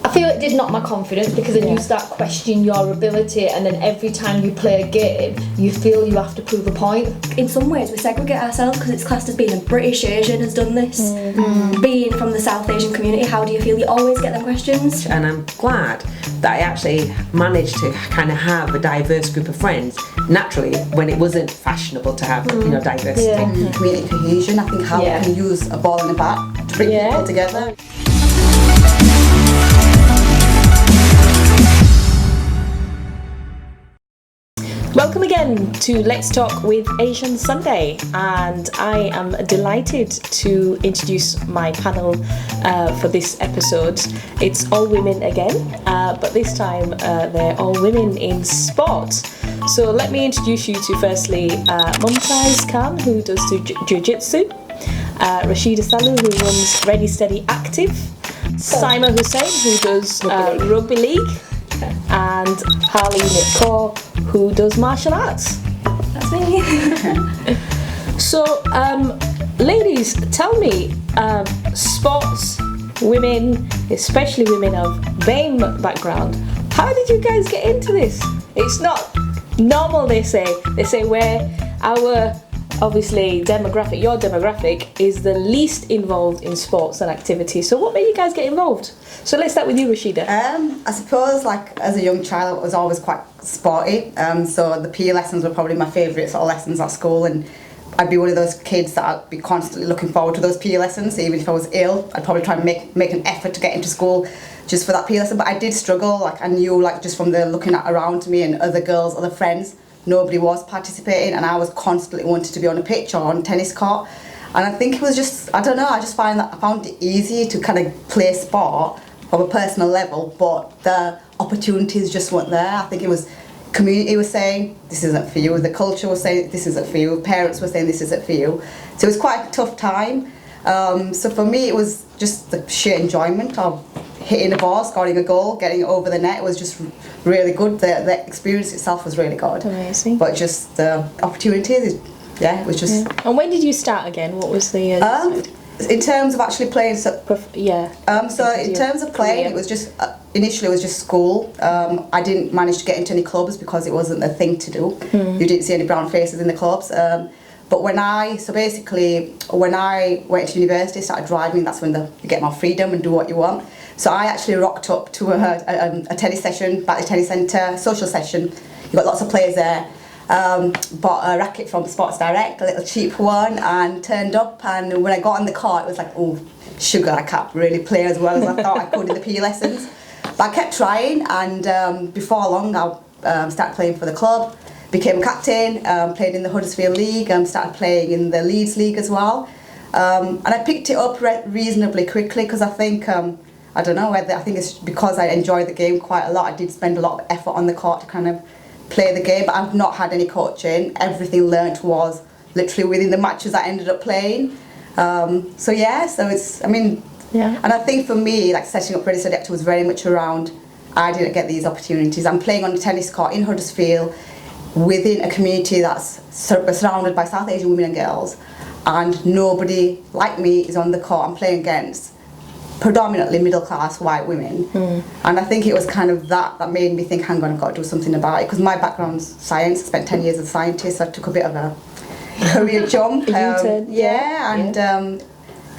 I feel it did knock my confidence, because then you start questioning your ability, and then every time you play a game you feel you have to prove a point. In some ways we segregate ourselves because it's classed as being a British Asian has done this. Being from the South Asian community, how do you feel? You always get them questions. And I'm glad that I actually managed to kind of have a diverse group of friends naturally when it wasn't fashionable to have diversity. Community cohesion, I think how we can use a ball and a bat to bring people together. Welcome again to Let's Talk with Asian Sunday, and I am delighted to introduce my panel for this episode. It's all women again, but this time they're all women in sport. So let me introduce you to firstly Mumtaz Khan, who does Jiu Jitsu, Rashida Salu, who runs Ready Steady Active, Saima Hussain, who does rugby league, and Harley Kaur, who does martial arts. That's me. So, ladies, tell me, sports, women, especially women of BAME background, how did you guys get into this? It's not normal, they say. They say where our, obviously, demographic, your demographic, is the least involved in sports and activities. So what made you guys get involved? So let's start with you, Rashida. I suppose, like, as a young child, I was always quite sporty. So the PE lessons were probably my favourite sort of lessons at school, and I'd be one of those kids that I'd be constantly looking forward to those PE lessons. Even if I was ill, I'd probably try and make an effort to get into school just for that PE lesson. But I did struggle. Like, I knew, like, just from the looking at around me and other girls, other friends, nobody was participating, and I was constantly wanting to be on a pitch or on a tennis court. And I think it was just, I don't know, I just found it easy to kind of play sport from a personal level, but the opportunities just weren't there. I think it was community was saying this isn't for you, the culture was saying this isn't for you, parents were saying this isn't for you. So it was quite a tough time. So for me it was just the sheer enjoyment of hitting a ball, scoring a goal, getting it over the net. It was just really good. The experience itself was really good. Amazing. But just the opportunities, it was just... Yeah. And when did you start again? What was the... in terms of actually playing... So in terms of playing, it was just... initially it was just school. I didn't manage to get into any clubs because it wasn't a thing to do. You didn't see any brown faces in the clubs. But when I went to university, started driving, that's when you get more freedom and do what you want. So I actually rocked up to a tennis session, back at the tennis centre, social session. You got lots of players there. Bought a racket from Sports Direct, a little cheap one, and turned up. And when I got on the court, it was like, oh, sugar, I can't really play as well as I thought I could in the PE lessons. But I kept trying, and before long, I started playing for the club. Became captain, played in the Huddersfield League, started playing in the Leeds League as well. And I picked it up reasonably quickly because I think, I don't know whether, I think it's because I enjoyed the game quite a lot. I did spend a lot of effort on the court to kind of play the game, but I've not had any coaching. Everything learnt was literally within the matches I ended up playing. So it's, and I think for me, like setting up Ready Steady Active was very much around, I didn't get these opportunities. I'm playing on a tennis court in Huddersfield, within a community that's surrounded by South Asian women and girls, and nobody like me is on the court. I'm playing against predominantly middle class white women, and I think it was kind of that made me think, hang on, I've got to do something about it, because my background's science. I spent 10 years as a scientist, so I took a bit of a career jump.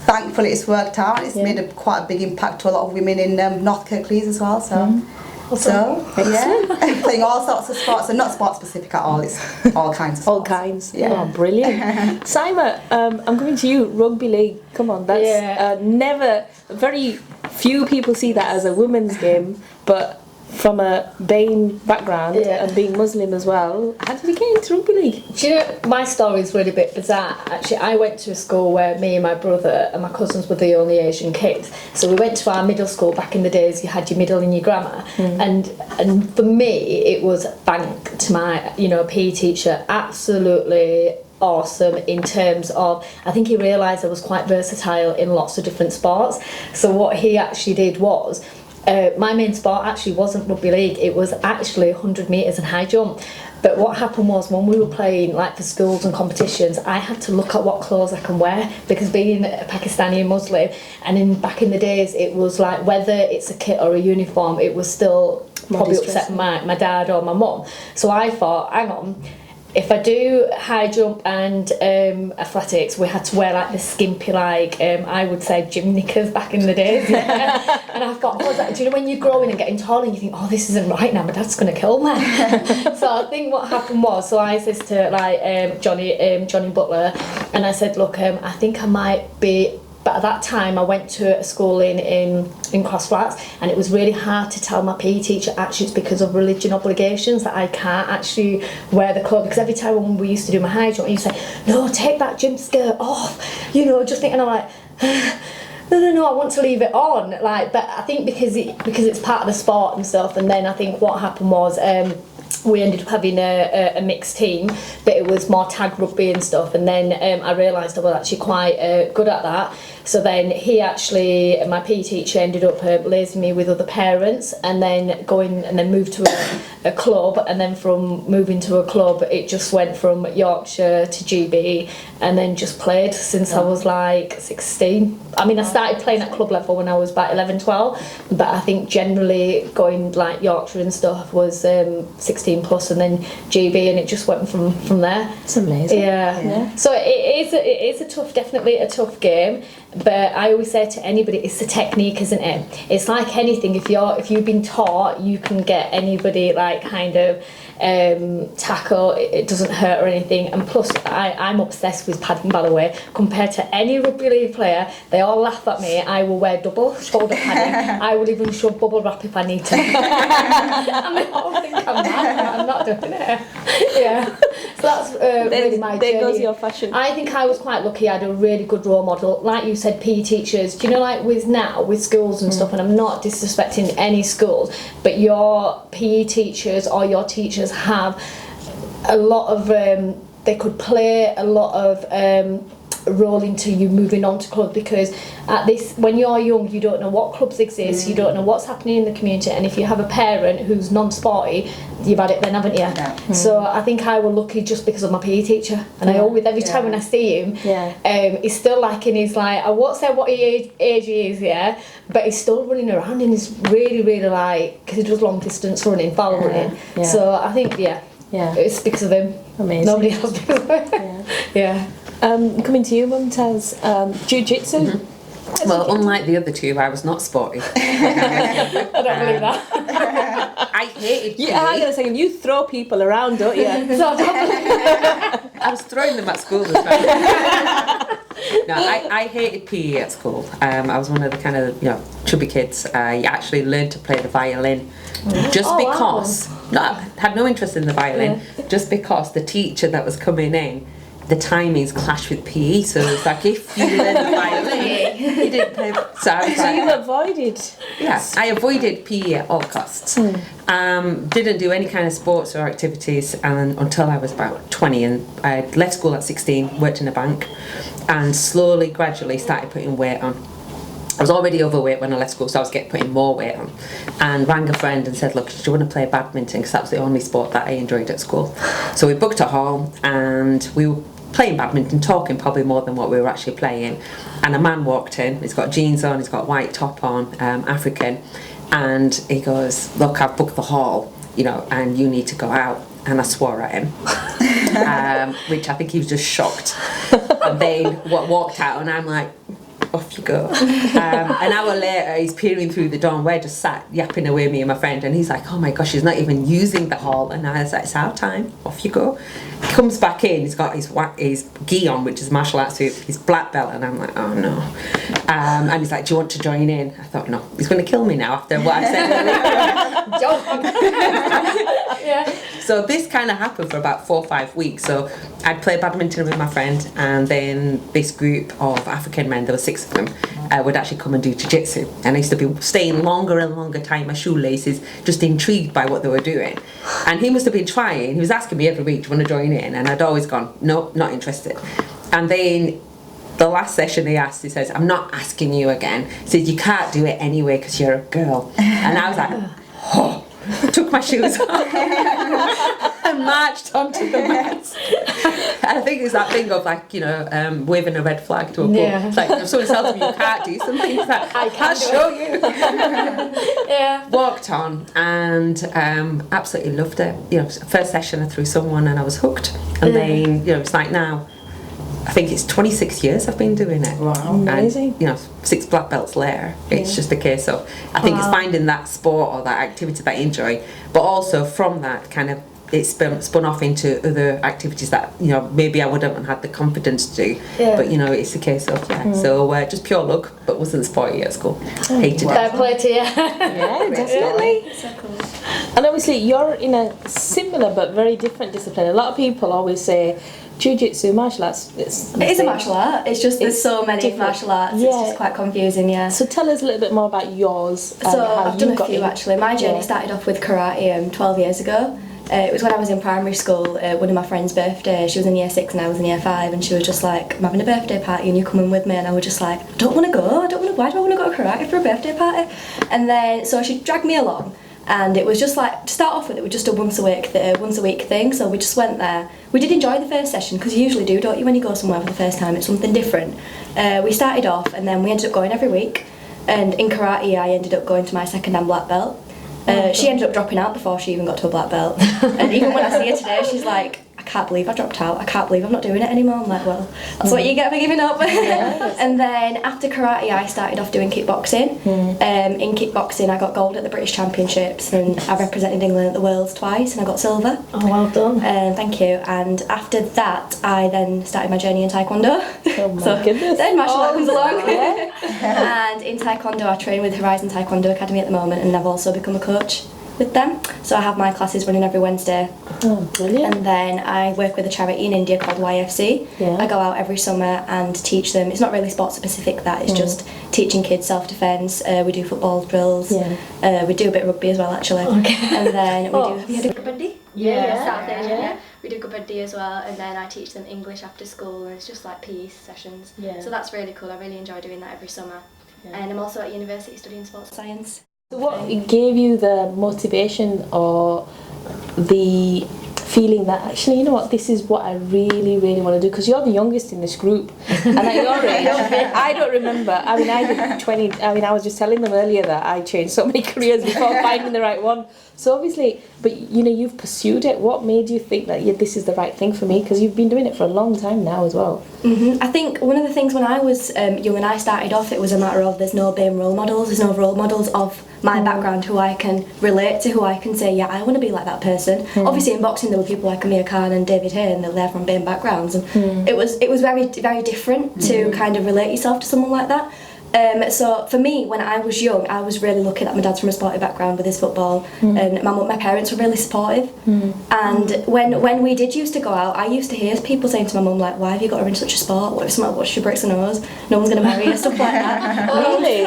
Thankfully it's worked out. It's made quite a big impact to a lot of women in North Kirklees as well. Playing all sorts of sports, and not sport specific at all. It's all kinds of sports. All kinds. Yeah. Oh, brilliant. Saima, I'm coming to you. Rugby league. Come on, that's never. Very few people see that as a women's game, but from a BAME background and being Muslim as well, how did you get into rugby league? Do you know, my story's really a bit bizarre. Actually, I went to a school where me and my brother and my cousins were the only Asian kids. So we went to our middle school. Back in the days, you had your middle and your grammar, and for me, it was thanks to my PE teacher. Absolutely awesome in terms of, I think he realised I was quite versatile in lots of different sports. So what he actually did was, my main sport actually wasn't rugby league, it was actually 100 metres and high jump. But what happened was, when we were playing like for schools and competitions, I had to look at what clothes I can wear, because being a Pakistani and Muslim, and back in the days it was like, whether it's a kit or a uniform, it was still probably upset my dad or my mum. So I thought, hang on, if I do high jump and athletics, we had to wear like the skimpy, like I would say gym knickers back in the days. Yeah. And I thought, do you know when you're growing and getting taller and you think, oh, this isn't right now, my dad's going to kill me. So I think what happened was, so I said to like Johnny Butler, and I said, look, I think I might be. But at that time, I went to a school in Crossflats, and it was really hard to tell my PE teacher, actually it's because of religion obligations that I can't actually wear the clothes. Because every time when we used to do my high jump, you'd say, no, take that gym skirt off, you know, just thinking, I'm like, no, I want to leave it on. Like, but I think because it's part of the sport and stuff. And then I think what happened was, we ended up having a mixed team, but it was more tag rugby and stuff, and then I realised I was actually quite good at that. So then my PE teacher ended up liaising me with other parents, and then moved to a club, and then from moving to a club it just went from Yorkshire to GB, and then just played since I was like 16. I mean, I started playing at club level when I was about 11, 12, but I think generally going like Yorkshire and stuff was 16 plus, and then GB, and it just went from there. It's amazing. Yeah. So it is definitely a tough game. But I always say to anybody, it's the technique, isn't it? It's like anything. If you've been taught, you can get anybody like kind of tackle. It doesn't hurt or anything. And plus, I'm obsessed with padding, by the way. Compared to any rugby league player, they all laugh at me. I will wear double shoulder padding. I will even shove bubble wrap if I need to. And they all think I'm mad. I'm not doing it. Yeah. So that's really my journey. There goes your fashion. I think I was quite lucky. I had a really good role model. Like you said, PE teachers. Do you know, like with schools and stuff, and I'm not disrespecting any schools, but your PE teachers or your teachers have a lot of they could play a lot of role into you moving on to clubs, because when you're young, you don't know what clubs exist, you don't know what's happening in the community, and if you have a parent who's non-sporty, you've had it then, haven't you? Yeah. So I think I was lucky just because of my PE teacher, and I always, every time when I see him, he's still like in his, like, I won't say what age he is, but he's still running around, and he's really, really like, because he does long distance running, ball running. So I think it's because of him. Amazing. Nobody else because of him. Yeah. Coming to you, Mumtaz, Jiu Jitsu. Well, unlike the other two, I was not sporty. I don't believe that. I hated PE. Yeah, hang on a second. You throw people around, don't you? I was throwing them at school as well. No, I hated PE at school. I was one of the kind of chubby kids. I actually learned to play the violin just because. Wow. No, I had no interest in the violin. Just because the teacher that was coming in, the timings clashed with PE, so it's like, if you learn the violin, you didn't play. So you avoided. Yes, I avoided PE at all costs. Didn't do any kind of sports or activities until I was about 20, and I left school at 16, worked in a bank, and slowly, gradually started putting weight on. I was already overweight when I left school, so I was putting more weight on, and rang a friend and said, look, do you want to play badminton, because that was the only sport that I enjoyed at school. So we booked a hall, and we were playing badminton, talking probably more than what we were actually playing, and a man walked in. He's got jeans on, he's got a white top on, African, and he goes, look, I've booked the hall, and you need to go out. And I swore at him, which I think he was just shocked, and then walked out, and I'm like, off you go. An hour later, he's peering through the door, and we're just sat yapping away, me and my friend, and he's like, oh my gosh, he's not even using the hall. And I was like, it's our time, off you go. He comes back in, he's got his gi on, which is martial arts suit, his black belt, and I'm like, oh no. And he's like, do you want to join in? I thought, no, he's going to kill me now after what I said. So this kind of happened for about 4 or 5 weeks. So I'd play badminton with my friend, and then this group of African men, there were 6 of them, would actually come and do Jiu Jitsu. And I used to be staying longer and longer, tying my shoelaces, just intrigued by what they were doing. And he must have been trying. He was asking me every week, do you want to join in? And I'd always gone, no, not interested. And then the last session he asked, he says, I'm not asking you again. He says, you can't do it anyway because you're a girl. And I was like, oh, took my shoes off and marched onto the mat. I think it's that thing of like, waving a red flag to a bull. Yeah. It's like if someone tells me you can't do something, it's like, I can't show you. Yeah. Walked on and absolutely loved it. First session I threw someone and I was hooked. And then, it's like now, I think it's 26 years I've been doing it. Wow. Amazing. And, 6 black belts later, it's just a case of, I think it's finding that sport or that activity that I enjoy, but also from that kind of, it's spun off into other activities that, maybe I wouldn't have had the confidence to do. Yeah. But, it's a case of, so just pure luck, but wasn't sporty at school. Hated Fair it. play to you. Yeah, definitely. So cool. And obviously you're in a similar but very different discipline. A lot of people always say Jiu Jitsu, martial arts. It is a martial art. It's just there's so many different. Martial arts. Yeah. It's just quite confusing. Yeah. So tell us a little bit more about yours. And So how I've done you a got few in. actually. My journey Yeah. started off with karate 12 years ago. It was when I was in primary school, one of my friends' birthday. She was in year 6 and I was in year 5, and she was just like, I'm having a birthday party and you're coming with me. And I was just like, I don't want to go. Why do I want to go to karate for a birthday party? And then, so she dragged me along. And it was just like, to start off with, it was just a once a week thing. So we just went there. We did enjoy the first session, because you usually do, don't you, when you go somewhere for the first time? It's something different. We started off and then we ended up going every week. And in karate, I ended up going to my 2nd dan black belt. She ended up dropping out before she even got to a black belt. And even when I see her today, she's like, I can't believe I dropped out. I can't believe I'm not doing it anymore. I'm like, well, that's what you get for giving up. And then after karate, I started off doing kickboxing. In kickboxing, I got gold at the British Championships, and I represented England at the Worlds twice, and I got silver. Oh, well done. Thank you. And after that, I then started my journey in Taekwondo. Oh my So goodness. then martial art comes along. Yeah. And in Taekwondo, I train with Horizon Taekwondo Academy at the moment, and I've also become a coach with them. So I have my classes running every Wednesday. Oh, brilliant. And then I work with a charity in India called YFC. Yeah. I go out every summer and teach them. It's not really sport specific, that it's just teaching kids self-defence. We do football drills. Yeah. We do a bit of rugby as well, actually. Okay. And then we Oh. do. We had a kabaddi. Yeah. South Asian. Yeah. Yeah. We do kabaddi as well, and then I teach them English after school, and it's just like PE sessions. Yeah. So that's really cool. I really enjoy doing that every summer. And I'm also at university studying sports science. So what gave you the motivation or the feeling that actually, you know what, this is what I really, really want to do? Because you're the youngest in this group, and at your age, I don't remember. I mean, I did 20. I mean, I was just telling them earlier that I changed so many careers before finding the right one. So obviously, but you've pursued it. What made you think that this is the right thing for me? Because you've been doing it for a long time now as well. I think one of the things when I was young and I started off, it was a matter of there's no BAME role models, there's no role models of my background who I can relate to, who I can say, yeah, I want to be like that person. Obviously in boxing there were people like Amir Khan and David Hay, and they're from BAME backgrounds, and it was very, very different to kind of relate yourself to someone like that. So for me, when I was young, I was really lucky that my dad's from a sporty background with his football, and my parents were really supportive. And when we did used to go out, I used to hear people saying to my mum, like, why have you got her in such a sport? What if someone watches she breaks her nose? No one's going to marry her, stuff like that. Really?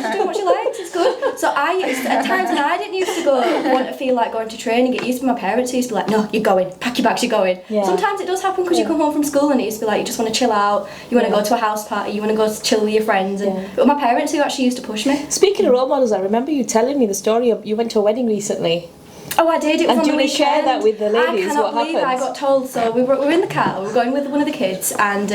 She's doing what she likes, it's good. So at times when I didn't used to want to feel like going to training, it used to be my parents who used to be like, no, you're going, pack your bags, you're going. Yeah. Sometimes it does happen because you come home from school and it used to be like, you just want to chill out, you want to go to a house party, you want to go chill with your friends. But my parents who actually used to push me. Speaking of role models, I remember you telling me the story of you went to a wedding recently. Oh, I did. It was And on do the we weekend. share that with the ladies? I cannot What believe happened? I got told. So we were in the car. We were going with one of the kids, and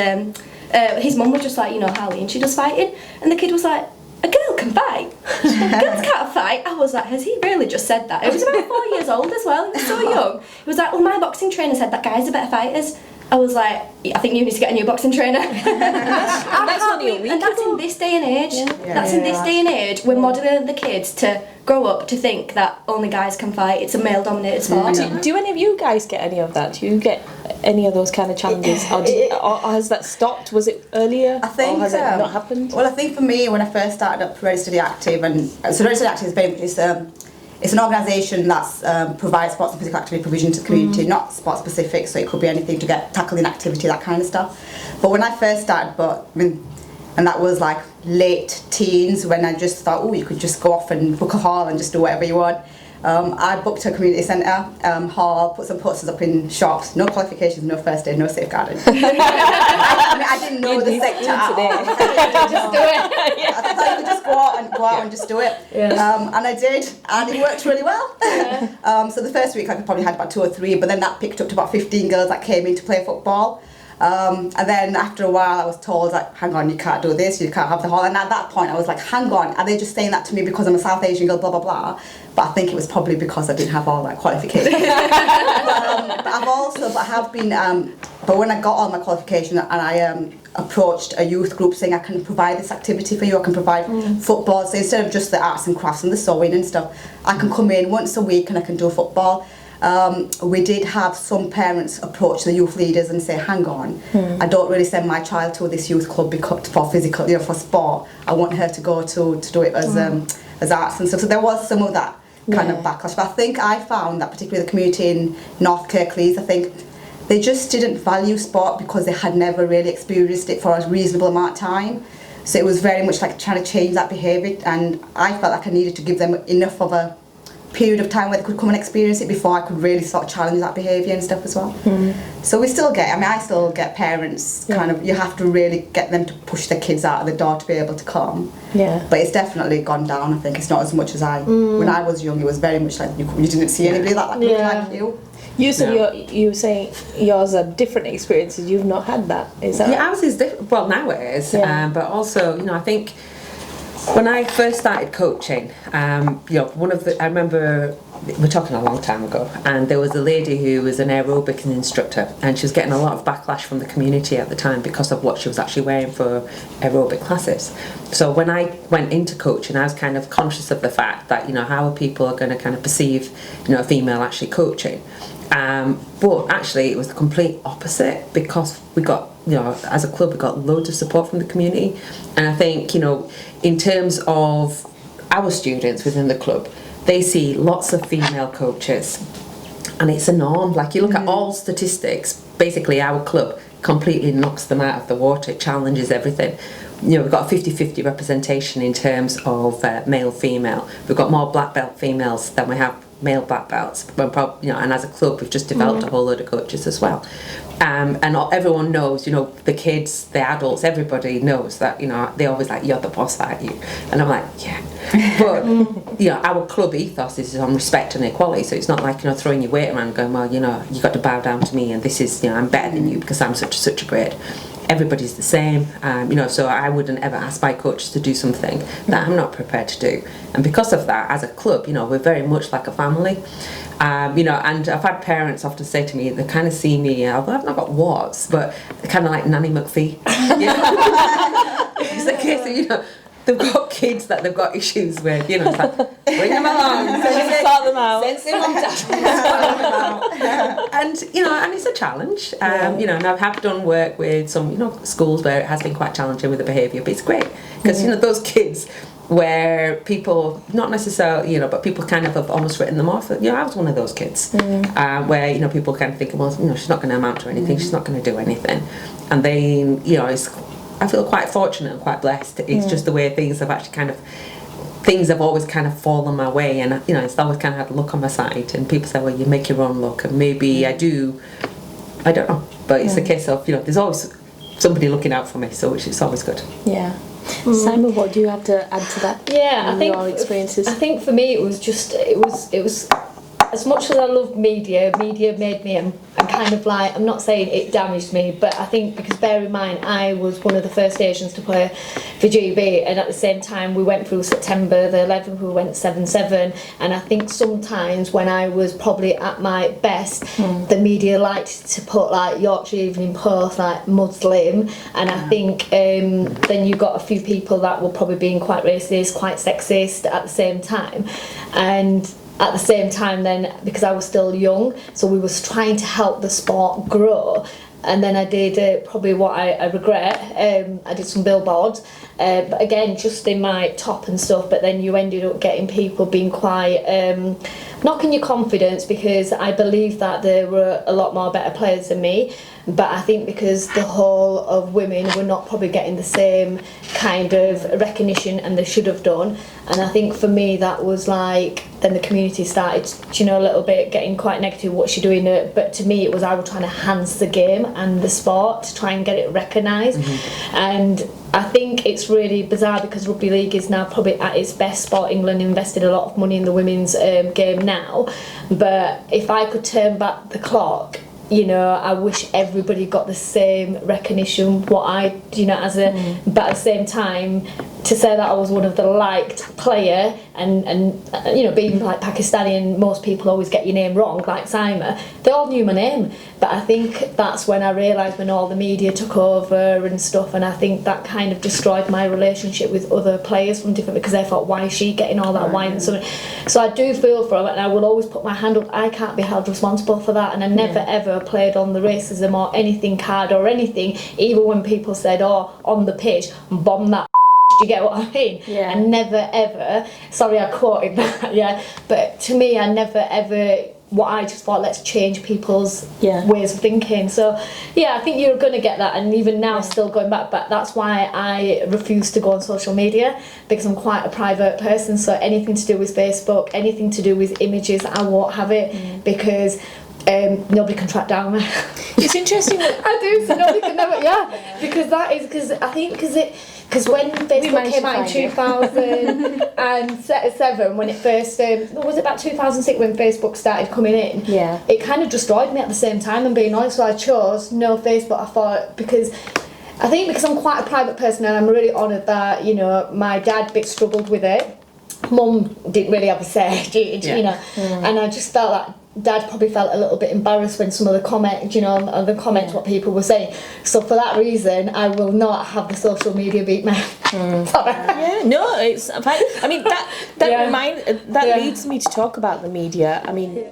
his mum was just like, Harley, and she does fighting, and the kid was like, a girl can fight. Girls can't fight. I was like, has he really just said that? It was about 4 years old as well. He was so young. He was like, well, my boxing trainer said that guys are better fighters. I was like, I think you need to get a new boxing trainer. That's only a week and that's ago. in this day and age. That's in this day and age. We're modelling the kids to grow up to think that only guys can fight. It's a male-dominated sport. Do any of you guys get any of that? Do you get any of those kind of challenges, or has that stopped? Was it earlier, I think, or has it not happened? Well, I think for me, when I first started up Ready Steady Active, and so Ready Steady Active is it's an organisation that provides sports and physical activity provision to the community, not sport specific, so it could be anything to get tackling activity, that kind of stuff. But when I first started, and that was like late teens, when I just thought, oh, you could just go off and book a hall and just do whatever you want. I booked a community centre hall, put some posters up in shops, no qualifications, no first aid, no safeguarding. I didn't know the sector at all. Just do it. I thought you could just go out and just do it. Yeah. And I did, and it worked really well. So the first week I probably had about 2 or 3, but then that picked up to about 15 girls that came in to play football. And then after a while I was told, like, hang on, you can't do this, you can't have the hall. And at that point I was like, hang on, are they just saying that to me because I'm a South Asian girl, blah, blah, blah. But I think it was probably because I didn't have all that qualification. But when I got all my qualification and I approached a youth group saying I can provide this activity for you, I can provide football. So instead of just the arts and crafts and the sewing and stuff, I can come in once a week and I can do football. We did have some parents approach the youth leaders and say, hang on, I don't really send my child to this youth club for physical, for sport. I want her to go to do it as arts and stuff. So there was some of that kind of backlash. But I think I found that particularly the community in North Kirklees, I think they just didn't value sport because they had never really experienced it for a reasonable amount of time. So it was very much like trying to change that behaviour, and I felt like I needed to give them enough of a period of time where they could come and experience it before I could really sort of challenge that behaviour and stuff as well. So I still get parents kind of, you have to really get them to push their kids out of the door to be able to come. But it's definitely gone down. I think it's not as much as when I was young. It was very much like you didn't see anybody that looked like you. You said you say yours are different experiences. You've not had that, is that? Yeah, ours is different. Well, now it is. But also, I think when I first started coaching, I remember we're talking a long time ago, and there was a lady who was an aerobic instructor, and she was getting a lot of backlash from the community at the time because of what she was actually wearing for aerobic classes. So when I went into coaching, I was kind of conscious of the fact that, how are people going to kind of perceive, a female actually coaching. But actually it was the complete opposite, because we got, as a club, we got loads of support from the community. And I think, in terms of our students within the club, they see lots of female coaches, and it's a norm. Like, you look at all statistics, basically our club completely knocks them out of the water. It challenges everything. We've got a 50-50 representation in terms of male-female. We've got more black belt females than we have male black belts, and as a club we've just developed a whole load of coaches as well, and everyone knows, the kids, the adults, everybody knows that, they always like, you're the boss, aren't you? And I'm like, yeah. But our club ethos is on respect and equality, so it's not like, throwing your weight around going, well, you got to bow down to me, and this is, I'm better than you because I'm such a grade. Everybody's the same, so I wouldn't ever ask my coach to do something that I'm not prepared to do. And because of that, as a club, we're very much like a family. And I've had parents often say to me, they kind of see me, although I've not got warts, but they're kind of like Nanny McPhee. It's the case of, they've got kids that they've got issues with, it's like, bring them along. Sort them out. And, and it's a challenge. And I have done work with some, schools where it has been quite challenging with the behaviour, but it's great. Because, those kids where people, not necessarily, but people kind of have almost written them off. I was one of those kids where, people kind of think, well, she's not going to amount to anything, she's not going to do anything. And then, I feel quite fortunate and quite blessed. It's just the way things have actually things have always kind of fallen my way, and it's always kind of had luck on my side. And people say, well, you make your own luck, and maybe I do. I don't know, but it's a case of there's always somebody looking out for me, so which is always good. Yeah. Simon, what do you have to add to that? Yeah, I think your experiences. I think for me it was as much as I loved media made me, I'm kind of like, I'm not saying it damaged me, but I think, because bear in mind, I was one of the first Asians to play for GB, and at the same time we went through September the 11th, we went 7-7, and I think sometimes when I was probably at my best, the media liked to put like Yorkshire Evening Post, like Muslim, and I think then you got a few people that were probably being quite racist, quite sexist at the same time, and at the same time then, because I was still young, so we was trying to help the sport grow, and then I did probably what I regret, I did some billboards, but again just in my top and stuff, but then you ended up getting people being quite knocking your confidence, because I believe that there were a lot more better players than me, but I think because the whole of women were not probably getting the same kind of recognition and they should have done. And I think for me that was like, then the community started, you know, a little bit getting quite negative, what's she doing? But to me it was, I was trying to enhance the game and the sport to try and get it recognised. And I think it's really bizarre because rugby league is now probably at its best. Sport England invested a lot of money in the women's game now, but if I could turn back the clock, you know, I wish everybody got the same recognition what I, you know, as a but at the same time, to say that I was one of the liked player and you know, being like Pakistani and most people always get your name wrong, like Saima, they all knew my name. But I think that's when I realised, when all the media took over and stuff, and I think that kind of destroyed my relationship with other players from different, because they thought, why is she getting all that wine and something. So I do feel for it, and I will always put my hand up. I can't be held responsible for that, and I never ever played on the racism or anything card or anything, even when people said, oh, on the pitch, bomb that. Do you get what I mean? Yeah. I never ever, sorry I quoted that, yeah, but to me I never ever, what I just thought, let's change people's ways of thinking. So yeah, I think you're going to get that, and even now still going back, but that's why I refuse to go on social media, because I'm quite a private person. So anything to do with Facebook, anything to do with images, I won't have it, because nobody can track down me. It's interesting. I do, so nobody can never, because that is, because I think, because when Facebook came out in 2007, when it first, was it about 2006 when Facebook started coming in? Yeah. It kind of destroyed me at the same time, and being honest, so I chose no Facebook. I thought, because I'm quite a private person, and I'm really honoured that, you know, my dad struggled with it. Mum didn't really have a say, you know, and I just felt that Dad probably felt a little bit embarrassed when some of the comments, you know, what people were saying. So for that reason, I will not have the social media beat me. Yeah, no, it's fine. I mean, that leads me to talk about the media. I mean.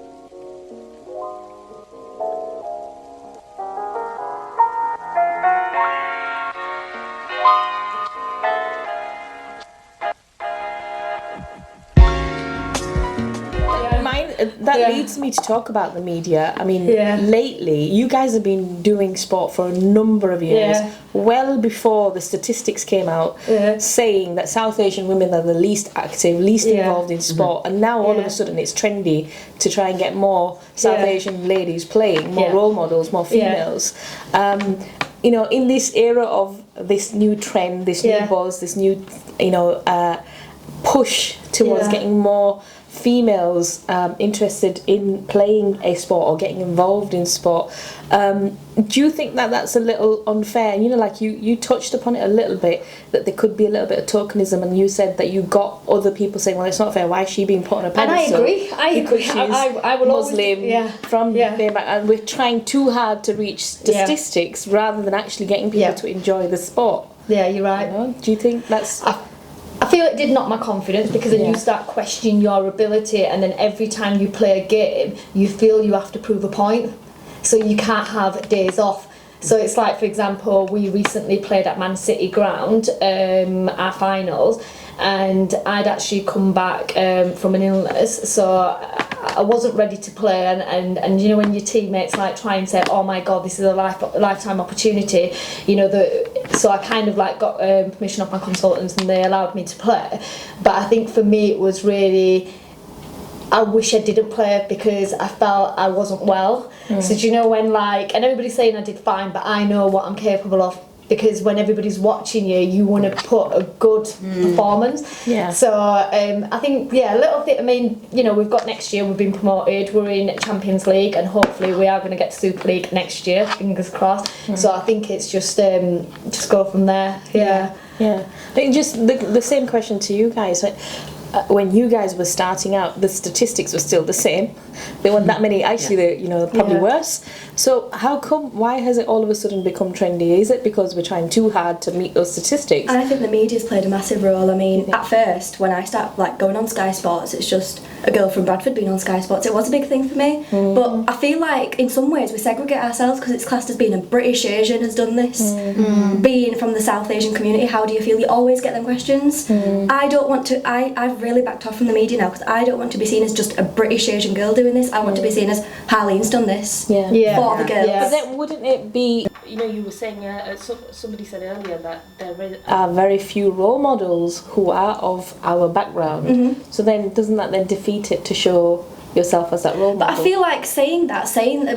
That leads me to talk about the media. I mean, lately, you guys have been doing sport for a number of years, well before the statistics came out, saying that South Asian women are the least active, least involved in sport, and now all of a sudden it's trendy to try and get more South Asian ladies playing, more role models, more females. You know, in this era of this new trend, this new buzz, this new, you know, push towards getting more females interested in playing a sport or getting involved in sport, do you think that that's a little unfair? You know, like you touched upon it a little bit, that there could be a little bit of tokenism, and you said that you got other people saying, well, it's not fair, why is she being put on a pedestal? And I agree. She's I will Muslim always, from BAME, and we're trying too hard to reach statistics rather than actually getting people to enjoy the sport. Yeah, you're right. You know? Do you think that's... I feel it did knock my confidence, because then you start questioning your ability, and then every time you play a game you feel you have to prove a point, so you can't have days off. So it's like, for example, we recently played at Man City ground, our finals, and I'd actually come back from an illness, so I wasn't ready to play, and you know, when your teammates like try and say, oh my god, this is a lifetime opportunity, you know, so I kind of like got permission off my consultants, and they allowed me to play. But I think for me it was really, I wish I didn't play, because I felt I wasn't well. So do you know, when like, and everybody's saying I did fine, but I know what I'm capable of, because when everybody's watching you, you want to put a good performance. So I think a little bit. I mean, you know, we've got next year, we've been promoted, we're in Champions League, and hopefully we are going to get to Super League next year, fingers crossed. So I think it's just go from there. I think just the same question to you guys. When you guys were starting out, the statistics were still the same. There weren't that many. Actually, you know, probably worse. So how come? Why has it all of a sudden become trendy? Is it because we're trying too hard to meet those statistics? And I think the media's played a massive role. I mean, at first, when I started like going on Sky Sports, it's just a girl from Bradford being on Sky Sports. It was a big thing for me. But I feel like in some ways we segregate ourselves, because it's classed as being a British Asian has done this. Being from the South Asian community, how do you feel? You always get them questions. I don't want to. I've really backed off from the media now, because I don't want to be seen as just a British Asian girl doing this. I want to be seen as Harleen's done this for the girls. But then wouldn't it be, you were saying, somebody said earlier that there are very few role models who are of our background. So then doesn't that then defeat it to show yourself as that role model? But I feel like saying that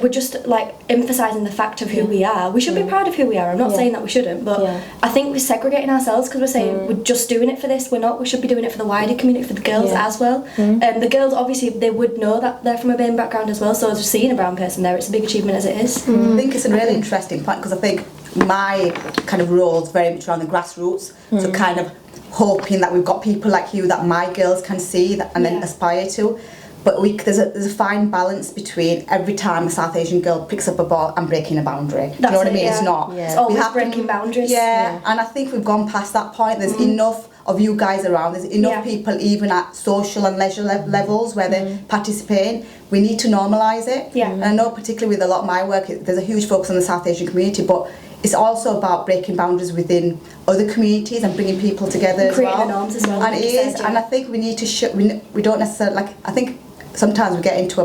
we're just like emphasising the fact of who we are. We should be proud of who we are. I'm not saying that we shouldn't, but I think we're segregating ourselves because we're saying we're just doing it for this. We're not. We should be doing it for the wider community, for the girls as well. The girls, obviously, they would know that they're from a BAME background as well, so just seeing a brown person there, it's a big achievement as it is. I think it's a really interesting point, because I think my kind of role is very much around the grassroots, so kind of hoping that we've got people like you that my girls can see that, and then aspire to. But there's a fine balance between every time a South Asian girl picks up a ball and breaking a boundary. Do you know what I mean? It's not. It's always breaking boundaries. And I think we've gone past that point. There's enough of you guys around. There's enough people even at social and leisure levels where they're participating. We need to normalise it. And I know particularly with a lot of my work, there's a huge focus on the South Asian community, but it's also about breaking boundaries within other communities and bringing people together as well. Creating the norms as well. And it is, and I think we need to we don't necessarily, I think sometimes we get into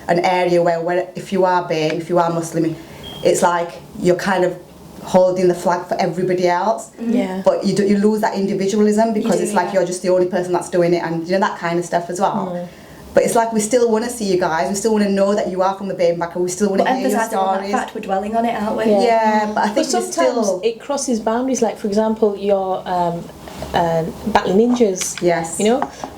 an area where if you are BAME, if you are Muslim, it's like you're kind of holding the flag for everybody else. But you lose that individualism, because it's like you're just the only person that's doing it, and that kind of stuff as well. But it's like we still want to see you guys, we still want to know that you are from the BAME background, we still want to hear your stories. On that fact, we're dwelling on it, aren't we? But I think sometimes it crosses boundaries, like for example your battling ninjas.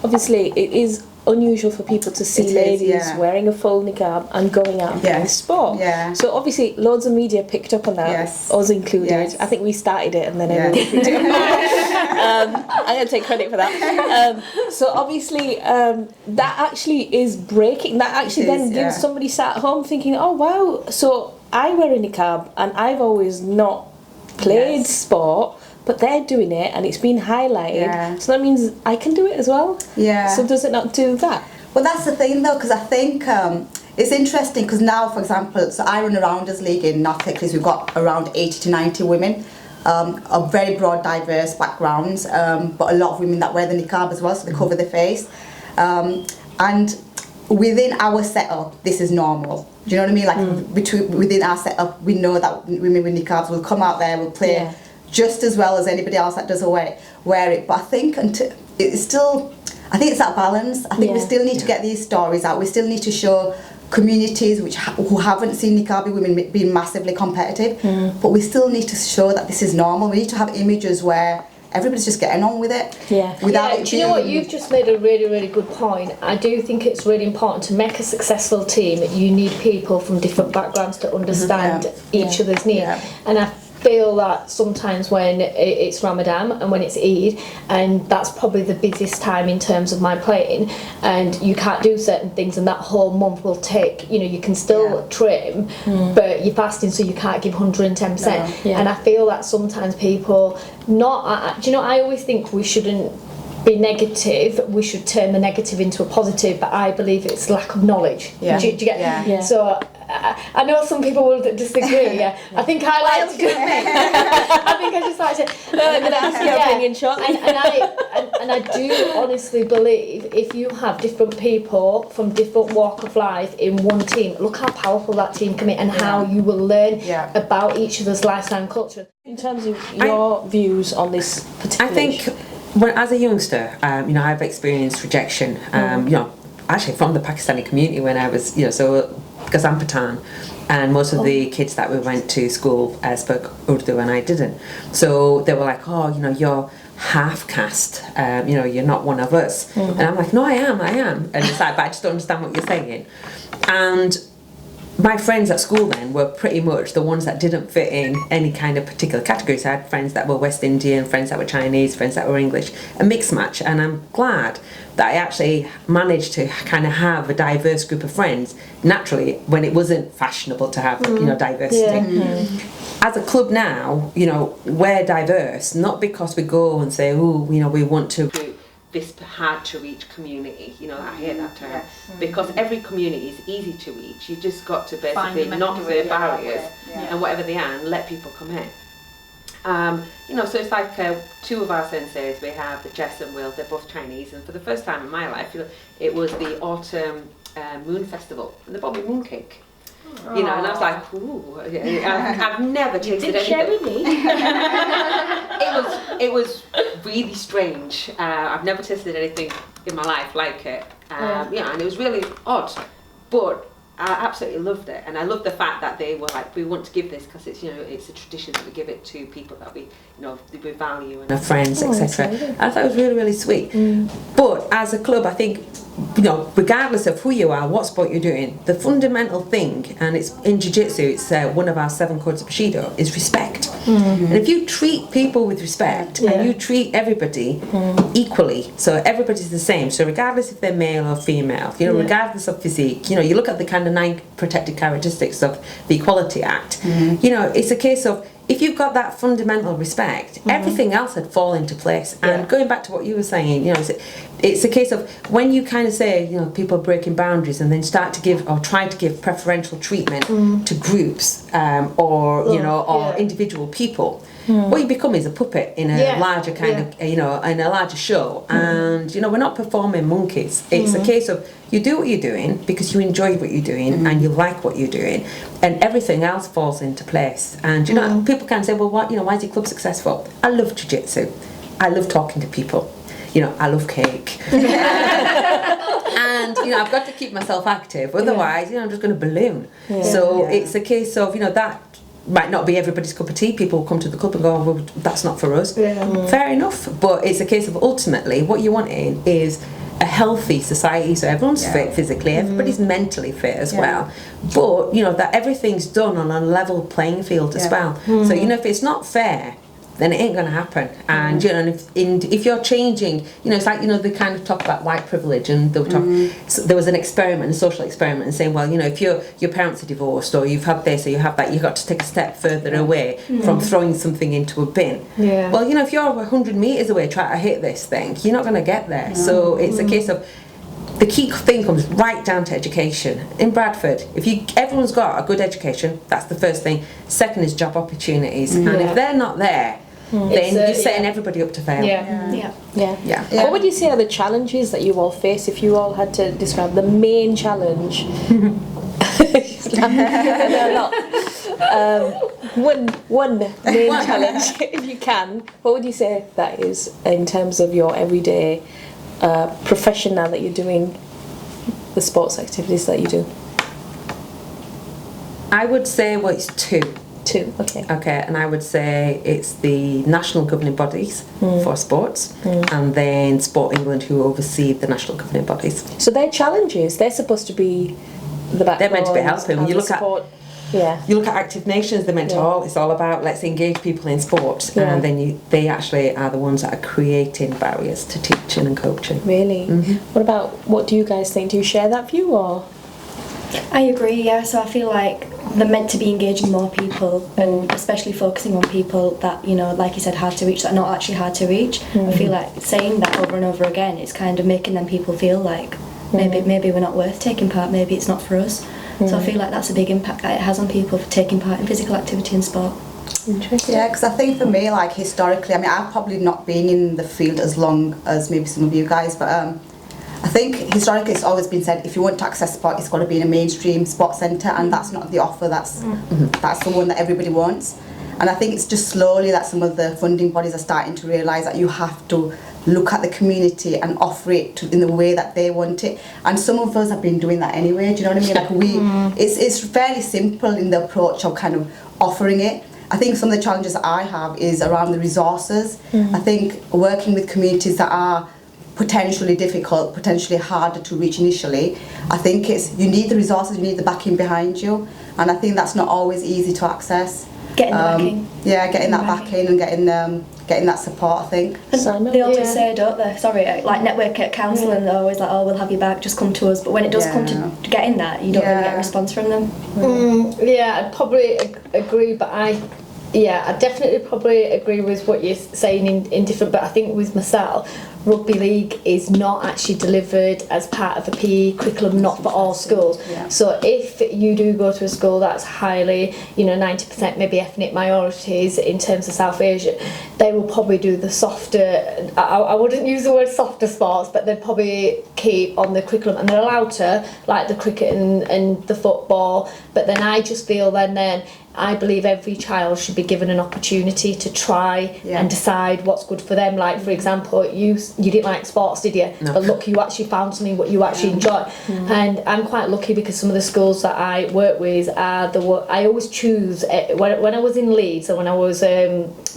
Obviously it is unusual for people to see ladies wearing a full niqab and going out and playing sport. So obviously loads of media picked up on that, us included. I think we started it and then everyone picked it up. I'm going to take credit for that. So obviously that actually is breaking. That actually then gives somebody sat at home thinking, oh wow, so I wear a niqab and I've always not played sport, but they're doing it and it's been highlighted, so that means I can do it as well. So does it not do that? Well, that's the thing though, because I think it's interesting, because now, for example, so I run a Rounders League in North Texas. We've got around 80 to 90 women of very broad, diverse backgrounds, but a lot of women that wear the niqab as well, so they cover their face. And within our setup, this is normal. Do you know what I mean? Like within our setup, we know that women with niqabs will come out there, will play just as well as anybody else that doesn't wear it. But I think it's still, I think it's that balance. I think we still need to get these stories out. We still need to show communities who haven't seen niqabi women being massively competitive, but we still need to show that this is normal. We need to have images where everybody's just getting on with it. Without it do you know what? You've just made a really, really good point. I do think it's really important to make a successful team. You need people from different backgrounds to understand each other's needs. And I feel that sometimes when it's Ramadan and when it's Eid, and that's probably the busiest time in terms of my playing, and you can't do certain things, and that whole month will take, you can still trim, but you're fasting, so you can't give 110%. And I feel that sometimes people I always think we shouldn't be negative, we should turn the negative into a positive, but I believe it's lack of knowledge. Do you get? So I know some people will disagree. I think I like to. I think I just like to. I'm going to ask your opinion shortly. And I do honestly believe if you have different people from different walk of life in one team, look how powerful that team can be, and how you will learn about each other's lifestyle and culture. In terms of your views on this particular issue. As a youngster, I've experienced rejection. Actually from the Pakistani community when I was, so because I'm Pathan, and most of the kids that we went to school spoke Urdu and I didn't. So they were like, oh, you're half caste, you're not one of us. And I'm like, no, I am. And it's like, but I just don't understand what you're saying. And my friends at school then were pretty much the ones that didn't fit in any kind of particular category. So I had friends that were West Indian, friends that were Chinese, friends that were English, a mixed match. And I'm glad that I actually managed to kind of have a diverse group of friends naturally when it wasn't fashionable to have, diversity. As a club now, we're diverse, not because we go and say, we want to this hard to reach community, I hear that term, because every community is easy to reach. You just got to basically knock the barriers and whatever they are and let people come in. So it's like two of our senseis. We have Jess and Will. They're both Chinese, and for the first time in my life, it was the autumn moon festival, and they brought me mooncake. And I was like, ooh, I've never tasted anything. It was really strange. I've never tasted anything in my life like it. And it was really odd, but I absolutely loved it, and I love the fact that they were like, we want to give this because it's it's a tradition that we give it to people that we we value and our friends, etc. I thought it was really, really sweet. But as a club, I think regardless of who you are, what sport you're doing, the fundamental thing, and it's in Jiu Jitsu, it's one of our 7 codes of Bushido, is respect. And if you treat people with respect and you treat everybody equally, so everybody's the same, so regardless if they're male or female, regardless of physique, you look at the kind of 9 protected characteristics of the Equality Act, it's a case of, if you've got that fundamental respect, everything else would fall into place. And going back to what you were saying, it's a case of when you kind of say, people are breaking boundaries and then start to give or try to give preferential treatment to groups or individual people. What you become is a puppet in a larger kind of, in a larger show. And, we're not performing monkeys. It's a case of you do what you're doing because you enjoy what you're doing and you like what you're doing, and everything else falls into place. And, people can say, well, why is your club successful? I love Jiu-Jitsu. I love talking to people. I love cake. And, I've got to keep myself active. Otherwise, I'm just going to balloon. It's a case of, that might not be everybody's cup of tea. People come to the club and go, well, that's not for us. Fair enough. But it's a case of ultimately what you want is a healthy society, so everyone's fit physically, everybody's mentally fit as well, but that everything's done on a level playing field as well. So if it's not fair, then it ain't going to happen. And and if you're changing, it's like they kind of talk about white privilege, and they were so there was an experiment, a social experiment, and saying, well, if your parents are divorced, or you've had this or you have that, you've got to take a step further away from throwing something into a bin. Well, if you're 100 meters away trying to hit this thing, you're not going to get there. So it's a case of, the key thing comes right down to education. In Bradford, everyone's got a good education, that's the first thing. Second is job opportunities, and if they're not there, then you're setting everybody up to fail. What would you say are the challenges that you all face, if you all had to describe the main challenge? One main challenge, if you can. What would you say that is in terms of your everyday profession now that you're doing the sports activities that you do? I would say, it's 2. Okay, and I would say it's the national governing bodies for sports, and then Sport England, who oversee the national governing bodies. So their challenges, they're supposed to be the backbone. They're meant to be helping. When you look support. You look at Active Nations, they're meant to it's all about let's engage people in sport, and then they actually are the ones that are creating barriers to teaching and coaching. Really? What do you guys think? Do you share that view, or? I agree, so I feel like they're meant to be engaging more people, and especially focusing on people that, like you said, hard to reach, that are not actually hard to reach. I feel like saying that over and over again is kind of making them people feel like maybe we're not worth taking part, maybe it's not for us. So I feel like that's a big impact that it has on people for taking part in physical activity and sport. Interesting. Yeah, because I think for me, like historically, I've probably not been in the field as long as maybe some of you guys, but I think historically it's always been said, if you want to access sport, it's got to be in a mainstream sports centre, and that's not the offer, that's the one that everybody wants. And I think it's just slowly that some of the funding bodies are starting to realise that you have to look at the community and offer it in the way that they want it. And some of us have been doing that anyway, do you know what I mean? Like it's fairly simple in the approach of kind of offering it. I think some of the challenges that I have is around the resources. I think working with communities that are potentially difficult, potentially harder to reach initially, I think you need the resources, you need the backing behind you, and I think that's not always easy to access. Getting the backing. Yeah, getting that backing and getting that support, I think. And they always say, don't they? Sorry, like network at council, and they're always like, we'll have you back, just come to us. But when it does come to getting that, you don't really get a response from them. I'd probably agree, but I definitely probably agree with what you're saying in different, but I think with myself, rugby league is not actually delivered as part of a PE curriculum, not for all schools. Yeah. So if you do go to a school that's highly, 90% maybe ethnic minorities in terms of South Asia, they will probably do the softer, I wouldn't use the word softer sports, but they'd probably keep on the curriculum, and they're allowed to, like the cricket and the football. But then I just feel then I believe every child should be given an opportunity to try and decide what's good for them. Like, for example, you didn't like sports, did you? No. But look, you actually found something what you actually enjoy. And I'm quite lucky because some of the schools that I work with are I always choose when I was in Leeds, and when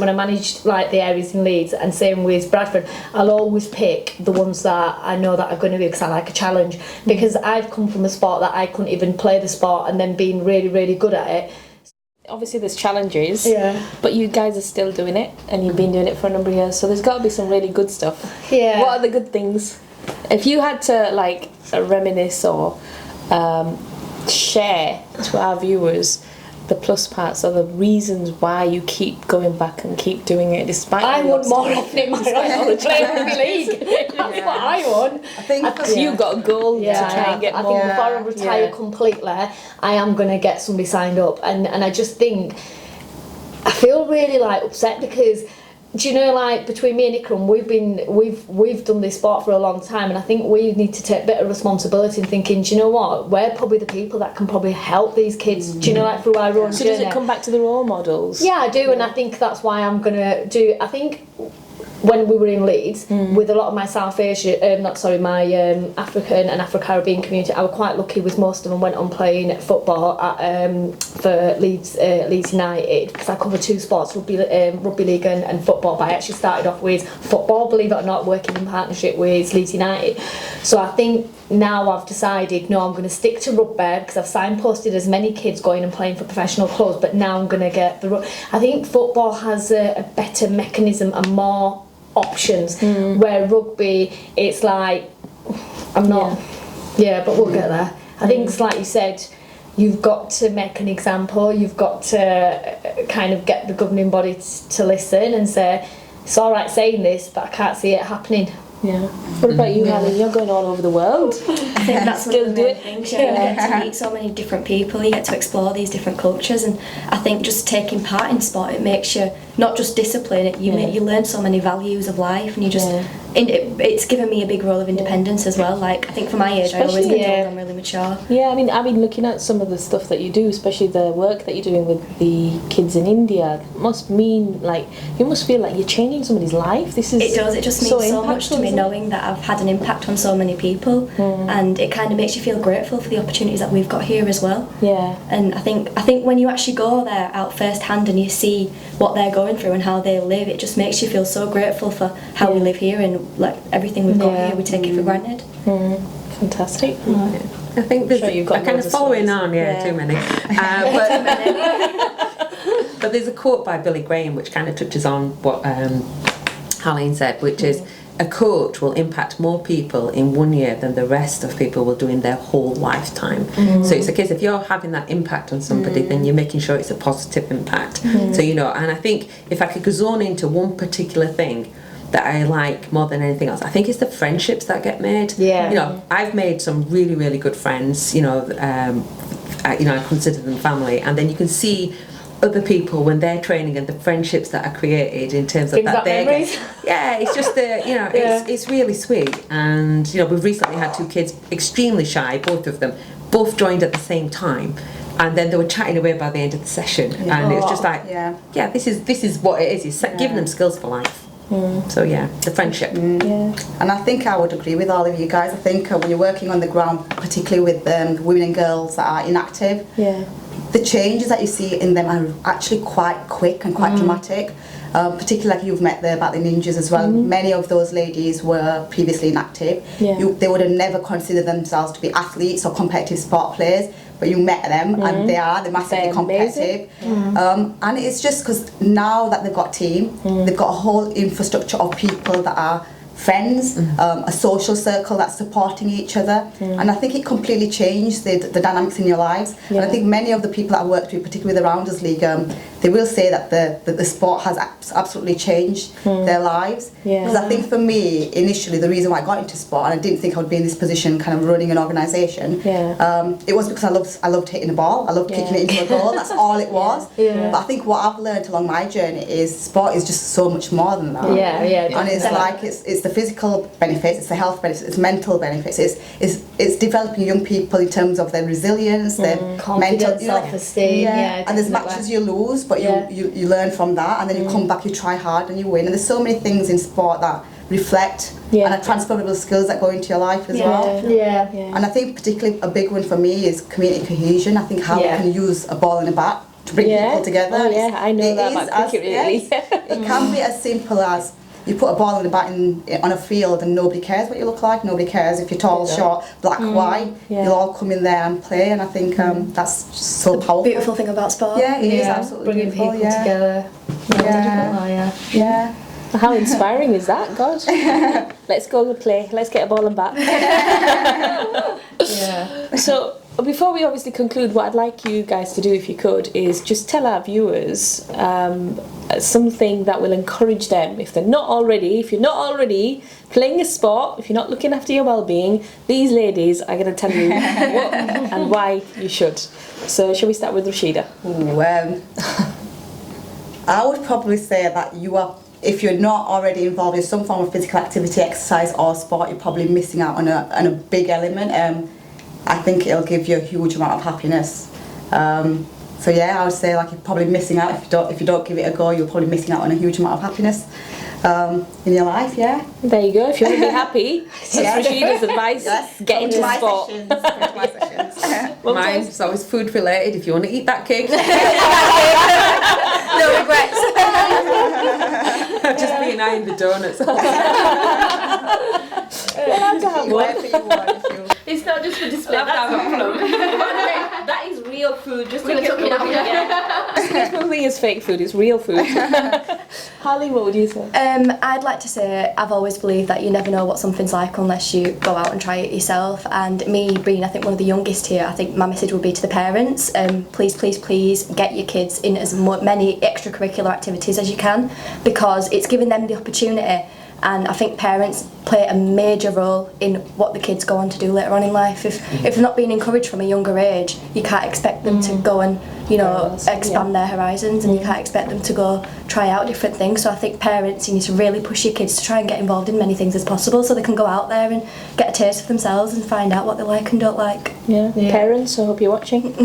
I managed like the areas in Leeds, and same with Bradford, I'll always pick the ones that I know that are going to be, because I like a challenge. Because I've come from a sport that I couldn't even play the sport, and then being really, really good at it. Obviously there's challenges, but you guys are still doing it, and you've been doing it for a number of years, so there's got to be some really good stuff. What are the good things? If you had to like reminisce or share to our viewers the plus parts or the reasons why you keep going back and keep doing it despite I want more ethnic minorities playing rugby league. That's what I want. I think you've got a goal to try and get more. I think before I retire completely, I am going to get somebody signed up, and I just think I feel really like upset because, do you know, like between me and Ikram, we've done this sport for a long time, and I think we need to take a bit of responsibility and thinking, do you know what, we're probably the people that can probably help these kids, do you know, like through our own So journey. does it come back to the role models? Yeah, I do, and I think that's why I'm gonna do. I think when we were in Leeds with a lot of my South Asia, my African and Afro-Caribbean community, I was quite lucky with most of them went on playing football for Leeds United, because I cover two sports, rugby league and football, but I actually started off with football, believe it or not, working in partnership with Leeds United. So I think now I've decided, no, I'm going to stick to rugby, because I've signposted as many kids going and playing for professional clubs, but now I'm going to get I think football has a better mechanism and more options, where rugby, it's like, I'm not, but we'll get there. I think it's like you said, you've got to make an example, you've got to kind of get the governing body to listen and say, it's alright saying this, but I can't see it happening. Yeah. What about you, Helen? You're going all over the world. I think that's one of the main things. You get to meet so many different people, you get to explore these different cultures, and I think just taking part in sport, it makes you not just discipline, you learn so many values of life, and you just it's given me a big role of independence as well. Like, I think for my age, I always get told I'm really mature. Yeah, I mean, I've been looking at some of the stuff that you do, especially the work that you're doing with the kids in India. It must mean, like, you must feel like you're changing somebody's life. It does, it just means so much to me, knowing that I've had an impact on so many people, and it kind of makes you feel grateful for the opportunities that we've got here as well. Yeah. And I think when you actually go there out first hand and you see what they're going through and how they live, it just makes you feel so grateful for how we live here, and like everything we've got here, we take it for granted. Fantastic. I think there's kind of following on, too many. But there's a quote by Billy Graham which kind of touches on what Harleen said, which is, a coach will impact more people in 1 year than the rest of people will do in their whole lifetime. So it's a case, if you're having that impact on somebody, then you're making sure it's a positive impact. So, and I think if I could zone into one particular thing that I like more than anything else, I think it's the friendships that get made. I've made some really, really good friends, I consider them family, and then you can see other people when they're training and the friendships that are created in terms of that it's just it's really sweet. And we've recently had two kids extremely shy, both of them, both joined at the same time, and then they were chatting away by the end of the session, and it was just like this is what it is, it's giving them skills for life. So the friendship. And I think I would agree with all of you guys. I think when you're working on the ground, particularly with women and girls that are inactive, the changes that you see in them are actually quite quick and quite dramatic. Particularly like you've met there about the ninjas as well. Many of those ladies were previously inactive. They would have never considered themselves to be athletes or competitive sport players, but you met them and they're massively competitive. And it's just because now that they've got a team, they've got a whole infrastructure of people that are friends, a social circle that's supporting each other, and I think it completely changed the dynamics in your lives. And I think many of the people that I worked with, particularly with the Rounders League, they will say that the sport has absolutely changed their lives. Yeah. Because I think for me, initially, the reason why I got into sport, and I didn't think I would be in this position kind of running an organisation, it was because I loved hitting the ball, I loved kicking it into a goal, that's all it was. Yeah. But I think what I've learned along my journey is sport is just so much more than that. And it's like, it's the physical benefits, it's the health benefits, it's mental benefits, it's developing young people in terms of their resilience, their confidence, mental self-esteem. And there's matches you lose, but you learn from that, and then you come back, you try hard and you win. And there's so many things in sport that reflect and are transferable skills that go into your life as well. And I think particularly a big one for me is community cohesion. I think how we can use a ball and a bat to bring people together. I know that about cricket, really. It can be as simple as you put a ball and a bat on a field and nobody cares what you look like, nobody cares if you're tall, short, black, white, you'll all come in there and play, and I think that's just so powerful. Beautiful thing about sport. Yeah, it is absolutely bringing beautiful, people together. Yeah. How inspiring is that, God? Let's go play, let's get a ball and bat. So before we obviously conclude, what I'd like you guys to do, if you could, is just tell our viewers something that will encourage them if you're not already playing a sport, if you're not looking after your well-being. These ladies are going to tell you what and why you should. So shall we start with Rashida? I would probably say that if you're not already involved in some form of physical activity, exercise or sport, you're probably missing out on a big element. I think it'll give you a huge amount of happiness. So I would say like you're probably missing out if you don't give it a go. You're probably missing out on a huge amount of happiness in your life. There you go. If you want to be happy, that's Rashida's advice. Get into sport. Mine's always food related. If you want to eat that cake, No regrets. just being eyeing the donuts. It's not just for display. That is real food. Just to get This one thing is fake food. It's real food. Harley, what would you say? I'd like to say I've always believed that you never know what something's like unless you go out and try it yourself. And me being, I think, one of the youngest here, I think my message would be to the parents: please get your kids in as many extracurricular activities as you can, because it's giving them the opportunity. And I think parents play a major role in what the kids go on to do later on in life. If they're not being encouraged from a younger age, you can't expect them to go and expand their horizons, and you can't expect them to go try out different things. So I think parents, you need to really push your kids to try and get involved in many things as possible, so they can go out there and get a taste for themselves and find out what they like and don't like. Parents, I hope you're watching.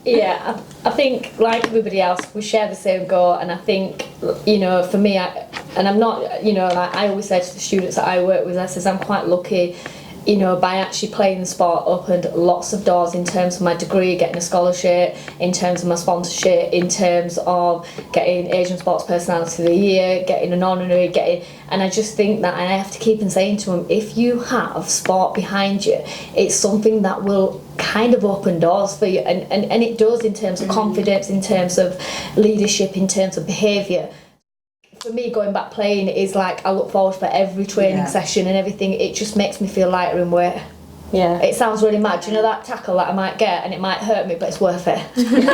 I think like everybody else, we share the same goal, and I think, for me, I'm not, like I always say to the students that I work with, I says I'm quite lucky, by actually playing the sport, opened lots of doors in terms of my degree, getting a scholarship, in terms of my sponsorship, in terms of getting Asian Sports Personality of the Year, getting an honorary, and I just think that, and I have to keep on saying to them, if you have sport behind you, it's something that will kind of open doors for you, and it does in terms of confidence, in terms of leadership, in terms of behaviour. For me, going back playing is like I look forward for every training session and everything. It just makes me feel lighter in weight. It sounds really mad, that tackle that I might get and it might hurt me, but it's worth it. It's worth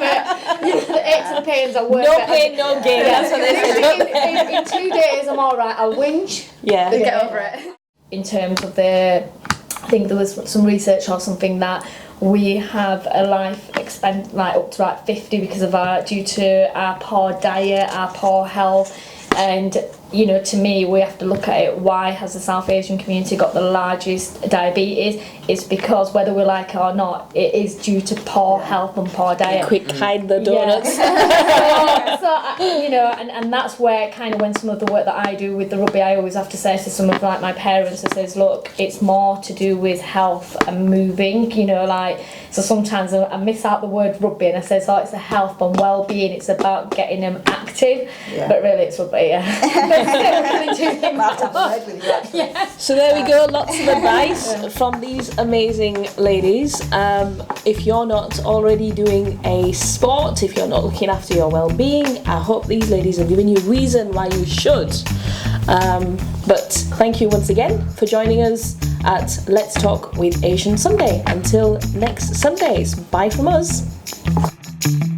it. The aches and pains are worth it. No pain, no gain. That's what they say. In 2 days I'm alright. I'll whinge. Get over it. In terms of I think there was some research or something that we have a life expect up to 50 because of due to our poor diet, our poor health, and to me we have to look at it. Why has the South Asian community got the largest diabetes? It's because whether we like it or not, it is due to poor health and poor diet. Quick, hide the donuts. And that's where kind of when some of the work that I do with the rugby, I always have to say to some of my parents, I says, look, it's more to do with health and moving, so sometimes I miss out the word rugby and I say, it's a health and well-being, it's about getting them active, but really it's rugby, So there we go, lots of advice from these amazing ladies. If you're not already doing a sport, if you're not looking after your well-being, I hope these ladies have given you reason why you should. But thank you once again for joining us at Let's Talk with Asian Sunday. Until next Sundays, bye from us. Bye.